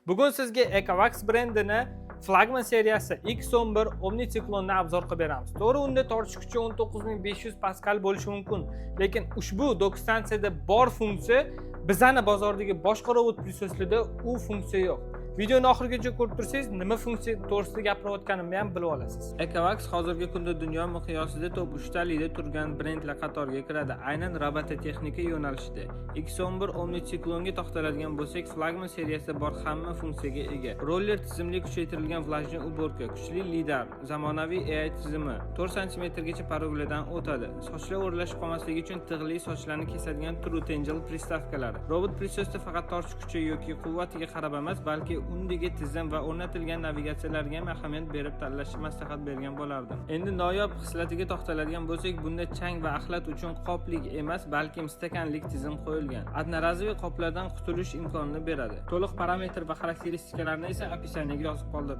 Bugun sizga Ecovax brendini flagman seriyasi X11 Omniciklonni obzor qilib beramiz. To'g'ri, unda tortish kuchi 19500 paskal bo'lishi mumkin, lekin ushbu dokstansiyada bor funksiya bizani bozordagi boshqa robot plisoslarda u funksiya yo'q. Videoni oxirigacha ko'rib tursangiz, nima funksiya to'g'risida gapirayotganimni ham bilib olasiz. Ecovax hozirgi kunda dunyo miqyosida top 3talikda turgan brendlar qatoriga kiradi, aynan robototexnika yo'nalishida. X11 Omniciklonga to'xtaladigan bo'lsak, flagman seriyasida bor hamma funksiyaga ega. Roller tizimli kuchaytirilgan влажный уборка, kuchli lidar, zamonaviy AI tizimi, 4 cm gacha paroglardan o'tadi. Sochlar o'rlashib qolmasligi uchun tig'li sochlarni kesadigan True Tangel pristavkalari. Robot prisosda faqat tortish kuchi yoki quvvatiga qarab emas, balki undagi tizim va o'rnatilgan navigatsiyalarga ham ahamiyat berib tanlashni maslahat bergan bo'lardim. Endi noyob xislatiga to'xtaladigan bo'lsak, bunda chang va axlat uchun qoplik emas, balki stakanlik tizim qo'yilgan. Одноразовый qoplardan qutulish imkonini beradi. To'liq parametr va xarakteristikalarni esa описаниеga yozib qoldirdim.